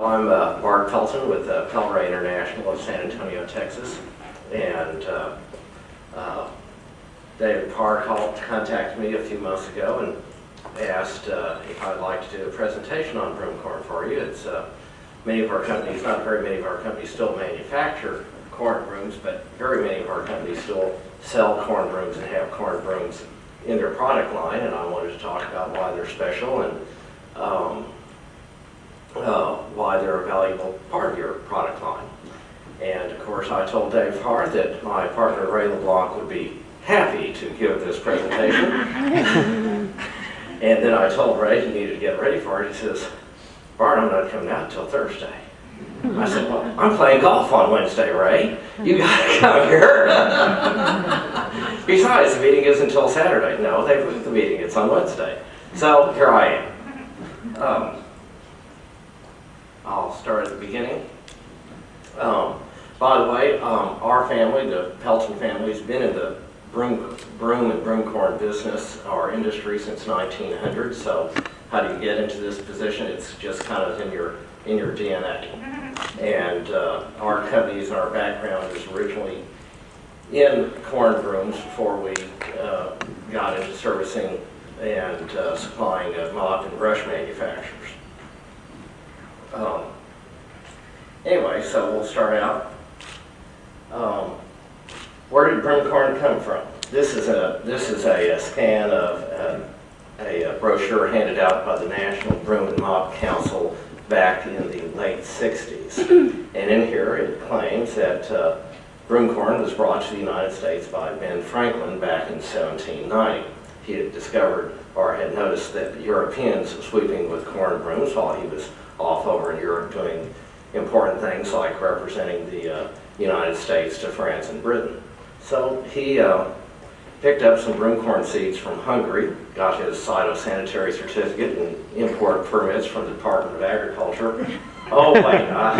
I'm Bart Pelton with Pelray International of San Antonio, Texas, and David Parr contacted me a few months ago and asked if I'd like to do a presentation on Broom Corn for you. It's many of our companies, not very many of our companies still manufacture corn brooms, but very many of our companies still sell corn brooms and have corn brooms in their product line, and I wanted to talk about why they're special and why they're a valuable part of your product line. And of course I told Dave Parr that my partner Ray LeBlanc would be happy to give this presentation. And then I told Ray he needed to get ready for it. He says, "Bart, I'm not coming out until Thursday." I said, "Well, I'm playing golf on Wednesday, Ray. You gotta come here." Besides, the meeting isn't until Saturday. No, they've moved the meeting, it's on Wednesday. So here I am. I'll start at the beginning. By the way, our family, the Pelton family, has been in the broom and broom corn business or industry since 1900. So how do you get into this position? It's just kind of in your DNA. And our companies and our background is originally in corn brooms before we got into servicing and supplying mop and brush manufacturers. Anyway, so we'll start out. Where did broom corn come from? This is a scan of a brochure handed out by the National Broom and Mop Council back in the late 60s. And in here it claims that broom corn was brought to the United States by Ben Franklin back in 1790. He had discovered or had noticed that Europeans were sweeping with corn brooms while he was off over in Europe doing important things like representing the United States to France and Britain. So he picked up some broom corn seeds from Hungary, got his phytosanitary certificate and import permits from the Department of Agriculture. Oh wait, I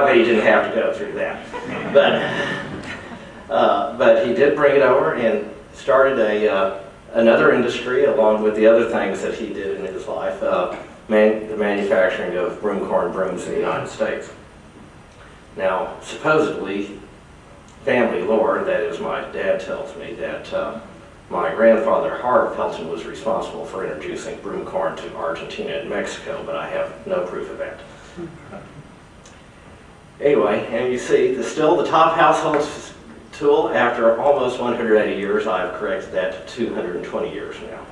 bet he didn't have to go through that. But he did bring it over and started another industry along with the other things that he did in his life. The manufacturing of broom corn brooms in the United States. Now, supposedly, family lore, that is my dad tells me, that my grandfather Harv Pelton was responsible for introducing broom corn to Argentina and Mexico, but I have no proof of that. Anyway, and you see, still the top household tool. After almost 180 years, I've corrected that to 220 years now.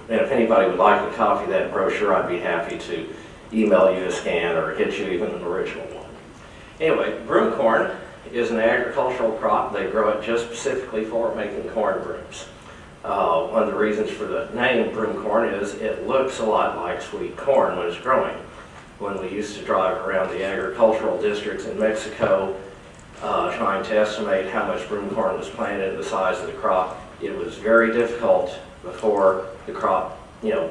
And if anybody would like a copy of that brochure, I'd be happy to email you a scan or get you even an original one. Anyway, broom corn is an agricultural crop. They grow it just specifically for making corn brooms. One of the reasons for the name broom corn is it looks a lot like sweet corn when it's growing. When we used to drive around the agricultural districts in Mexico trying to estimate how much broom corn was planted and the size of the crop, it was very difficult before the crop,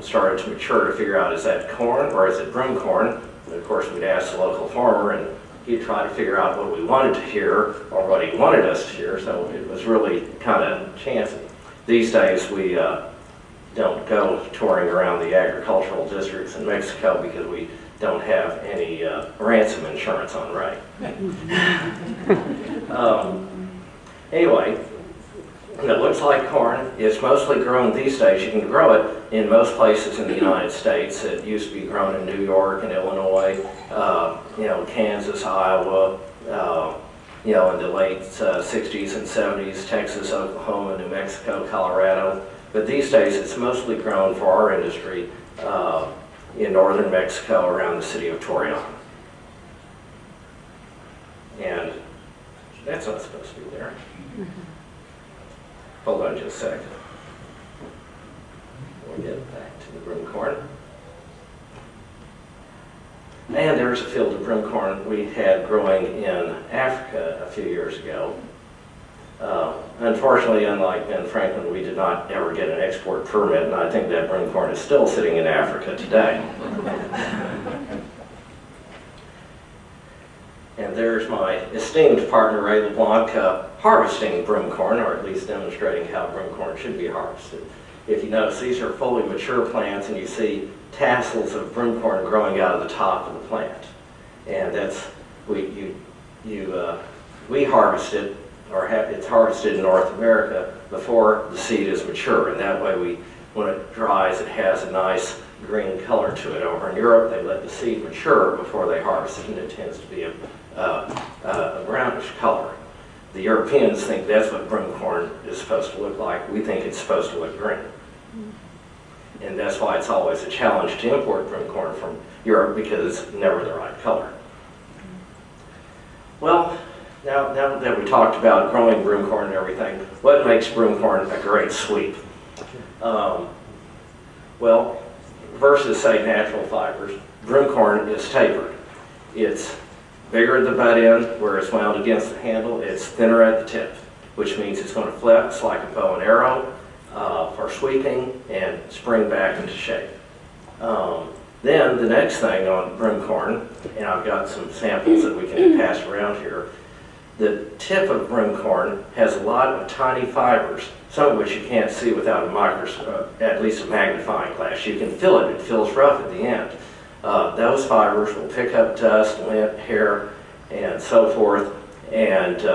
started to mature to figure out, is that corn or is it broom corn? And of course we'd ask the local farmer and he'd try to figure out what we wanted to hear or what he wanted us to hear, so it was really kind of chancy. These days we don't go touring around the agricultural districts in Mexico because we don't have any ransom insurance on Ray. Anyway, it looks like corn. It's mostly grown these days. You can grow it in most places in the United States. It used to be grown in New York and Illinois, Kansas, Iowa, in the late 60s and 70s, Texas, Oklahoma, New Mexico, Colorado. But these days it's mostly grown for our industry in northern Mexico around the city of Torreon. And that's not supposed to be there. Hold on just a sec. We'll get back to the broom corn. And there's a field of broom corn we had growing in Africa a few years ago. Unfortunately, unlike Ben Franklin, we did not ever get an export permit, and I think that broom corn is still sitting in Africa today. And there's my esteemed partner, Ray LeBlanc, harvesting broom corn, or at least demonstrating how broom corn should be harvested. If you notice, these are fully mature plants, and you see tassels of broom corn growing out of the top of the plant. And that's, we harvest it, or it's harvested in North America before the seed is mature, and that way when it dries, it has a nice green color to it. Over in Europe, they let the seed mature before they harvest it, and it tends to be a brownish color. The Europeans think that's what broom corn is supposed to look like. We think it's supposed to look green. And that's why it's always a challenge to import broom corn from Europe, because it's never the right color. Well, now that we talked about growing broom corn and everything, what makes broom corn a great sweep? Well, versus, say, natural fibers, broom corn is tapered. It's bigger at the butt end where it's wound against the handle. It's thinner at the tip, which means it's going to flex like a bow and arrow for sweeping and spring back into shape. Then the next thing on broom corn, and I've got some samples that we can pass around here, the tip of broom corn has a lot of tiny fibers, some of which you can't see without a microscope, at least a magnifying glass. You can feel it. It feels rough at the end. Those fibers will pick up dust, lint, hair, and so forth, and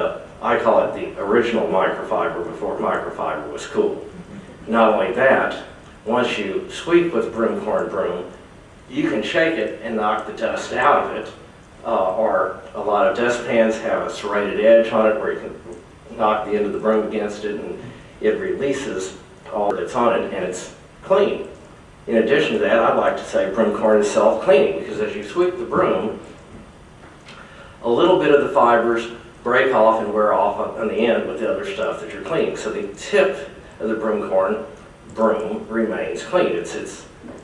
I call it the original microfiber before microfiber was cool. Not only that, once you sweep with broom corn broom, you can shake it and knock the dust out of it, or a lot of dustpans have a serrated edge on it where you can knock the end of the broom against it and it releases all that's on it and it's clean. In addition to that, I'd like to say broom corn is self-cleaning, because as you sweep the broom, a little bit of the fibers break off and wear off on the end with the other stuff that you're cleaning. So the tip of the broom corn broom remains clean.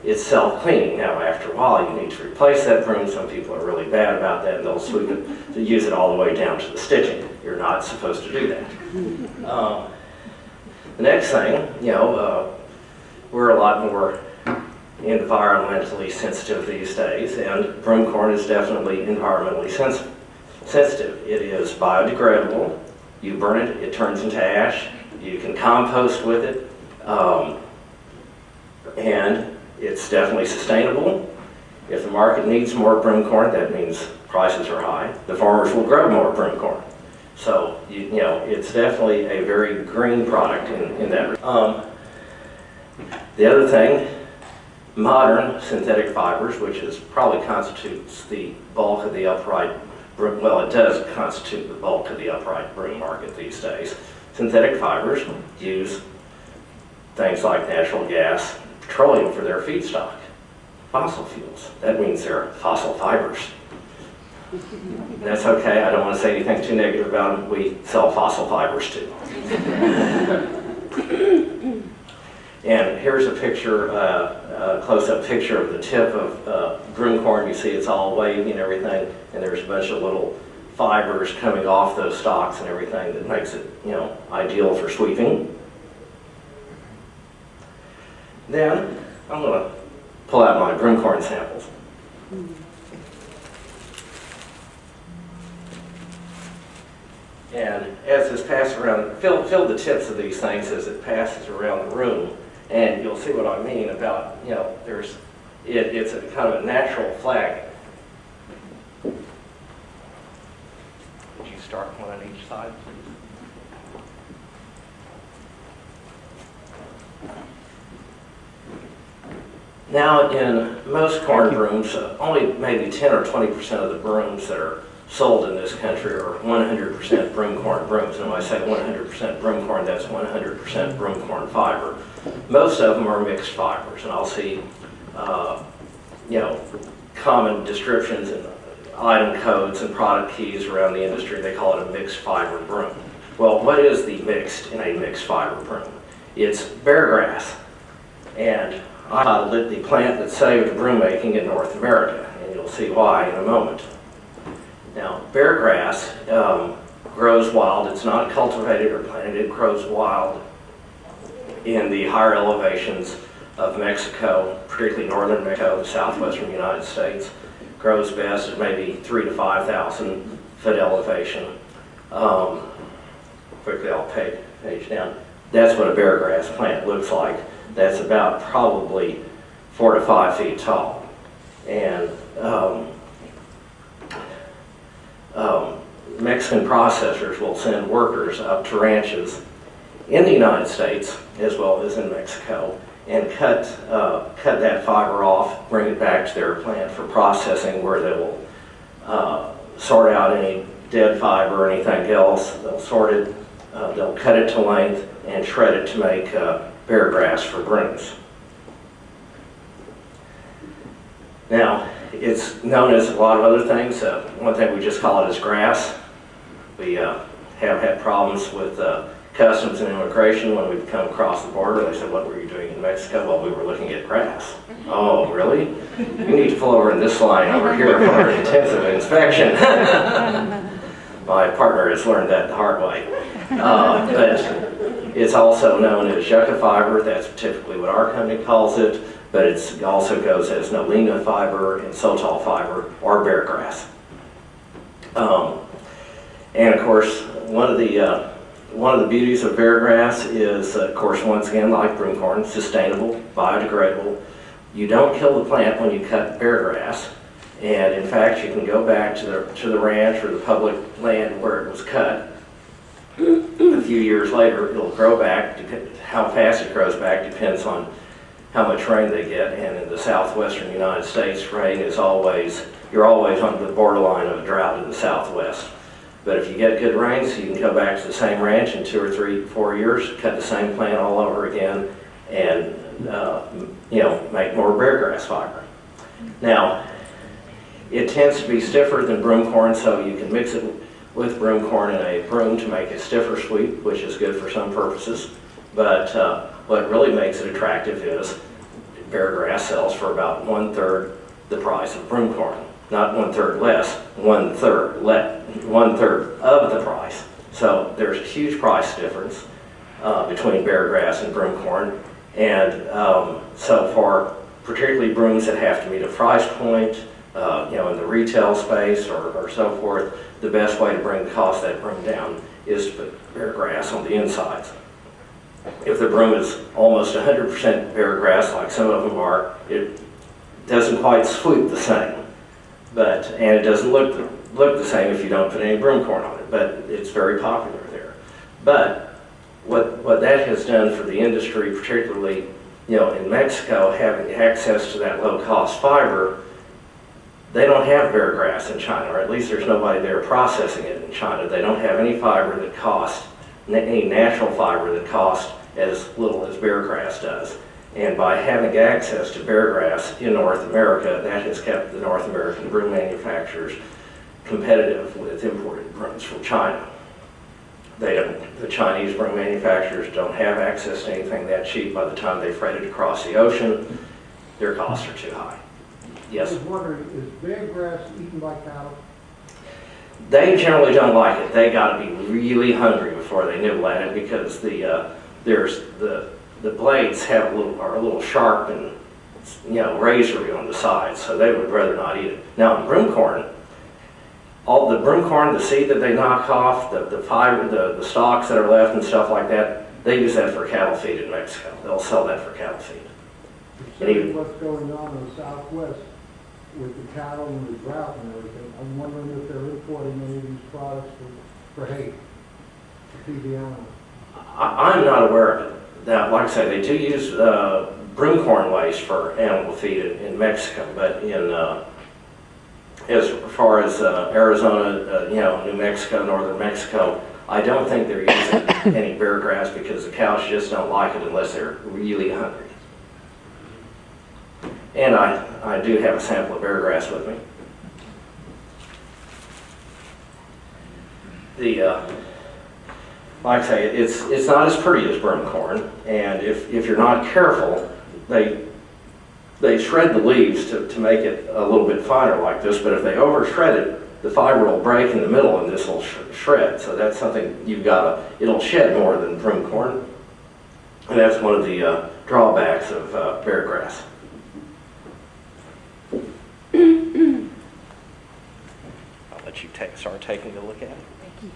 It's self-cleaning. Now, after a while, you need to replace that broom. Some people are really bad about that, and they'll sweep it to use it all the way down to the stitching. You're not supposed to do that. The next thing, we're a lot more environmentally sensitive these days, and broom corn is definitely environmentally sensitive. It is biodegradable. You burn it, it turns into ash. You can compost with it, and it's definitely sustainable. If the market needs more broom corn, that means prices are high. The farmers will grow more broom corn. So, it's definitely a very green product in that. The other thing, modern synthetic fibers, which probably constitutes the bulk of the upright broom, well, it does constitute the bulk of the upright broom market these days. Synthetic fibers use things like natural gas, petroleum for their feedstock. Fossil fuels, that means they're fossil fibers. And that's okay, I don't want to say anything too negative about them. We sell fossil fibers too. And here's a picture, a close-up picture of the tip of broom corn. You see it's all wavy and everything, and there's a bunch of little fibers coming off those stalks and everything that makes it, ideal for sweeping. Then I'm going to pull out my broom corn samples. And as this passes around, fill the tips of these things as it passes around the room, and you'll see what I mean about, it's a kind of a natural flag. Would you start one on each side, please? Now, in most corn brooms, only maybe 10 or 20% of the brooms that are sold in this country are 100% broom corn brooms. And when I say 100% broom corn, that's 100% broom corn fiber. Most of them are mixed fibers, and I'll see, common descriptions and item codes and product keys around the industry. They call it a mixed fiber broom. Well, what is the mixed in a mixed fiber broom? It's bear grass, and I titled it "The Plant That Saved Broom Making in North America," and you'll see why in a moment. Now, bear grass grows wild. It's not cultivated or planted. It grows wild in the higher elevations of Mexico, particularly northern Mexico, the southwestern United States. Grows best at maybe 3,000 to 5,000 foot elevation. Quickly, I'll page down. That's what a bear grass plant looks like. That's about probably 4 to 5 feet tall. And Mexican processors will send workers up to ranches in the United States as well as in Mexico and cut that fiber off, bring it back to their plant for processing, where they will sort out any dead fiber or anything else. They'll sort it, they'll cut it to length and shred it to make bear grass for brooms. Now, it's known as a lot of other things. One thing, we just call it as grass. We have had problems with customs and immigration when we've come across the border. They said, "What were you doing in Mexico?" "Well, we were looking at grass." "Oh, really? You need to pull over in this line over here for our intensive inspection." My partner has learned that the hard way. But it's also known as yucca fiber. That's typically what our company calls it. But it also goes as nolina fiber and sotol fiber or bear grass. And of course, one of the beauties of bear grass is, of course, once again, like broom corn, sustainable, biodegradable. You don't kill the plant when you cut bear grass, and in fact, you can go back to the ranch or the public land where it was cut. A few years later, it'll grow back. How fast it grows back depends on how much rain they get, and in the southwestern United States, rain is you're always on the borderline of a drought in the southwest. But if you get good rains, you can go back to the same ranch in 2 or 3, 4 years, cut the same plant all over again, and make more bear grass fiber. Now, it tends to be stiffer than broom corn, so you can mix it with broom corn in a broom to make it stiffer sweet, which is good for some purposes. But what really makes it attractive is bear grass sells for about 1/3 the price of broom corn. Not 1/3 less, 1/3 of the price. So there's a huge price difference between bear grass and broom corn. And so for particularly brooms that have to meet a price point, in the retail space or so forth, the best way to bring the cost of that broom down is to put bear grass on the insides. If the broom is almost 100% bear grass, like some of them are, it doesn't quite sweep the same. And it doesn't look the same if you don't put any broom corn on it, but it's very popular there. But what that has done for the industry, particularly in Mexico, having access to that low-cost fiber, they don't have bear grass in China, or at least there's nobody there processing it in China. They don't have any fiber that costs, any natural fiber that costs as little as bear grass does. And by having access to bear grass in North America, that has kept the North American broom manufacturers competitive with imported brooms from China. The Chinese broom manufacturers don't have access to anything that cheap. By the time they freight it across the ocean, their costs are too high. Yes? I was wondering, is bear grass eaten by cattle? They generally don't like it. They got to be really hungry before they nibble at it, because the blades are a little sharp and razory on the sides, so they would rather not eat it. Now, broom corn, all the broom corn, the seed that they knock off, the fiber, the stalks that are left and stuff like that, they use that for cattle feed in Mexico. They'll sell that for cattle feed. Considering what's going on in the Southwest with the cattle and the drought and everything, I'm wondering if they're importing any of these products for hay, to feed the animals. I'm not aware of it. Now, like I say, they do use broom corn waste for animal feed in Mexico, but as far as Arizona, New Mexico, northern Mexico, I don't think they're using any bear grass, because the cows just don't like it unless they're really hungry. And I do have a sample of bear grass with me. Like I say, it's not as pretty as broom corn, and if you're not careful, they shred the leaves to make it a little bit finer like this, but if they over shred it, the fiber will break in the middle and this will shred. So that's something it'll shed more than broom corn, and that's one of the drawbacks of bear grass. I'll let you start taking a look at it. Thank you.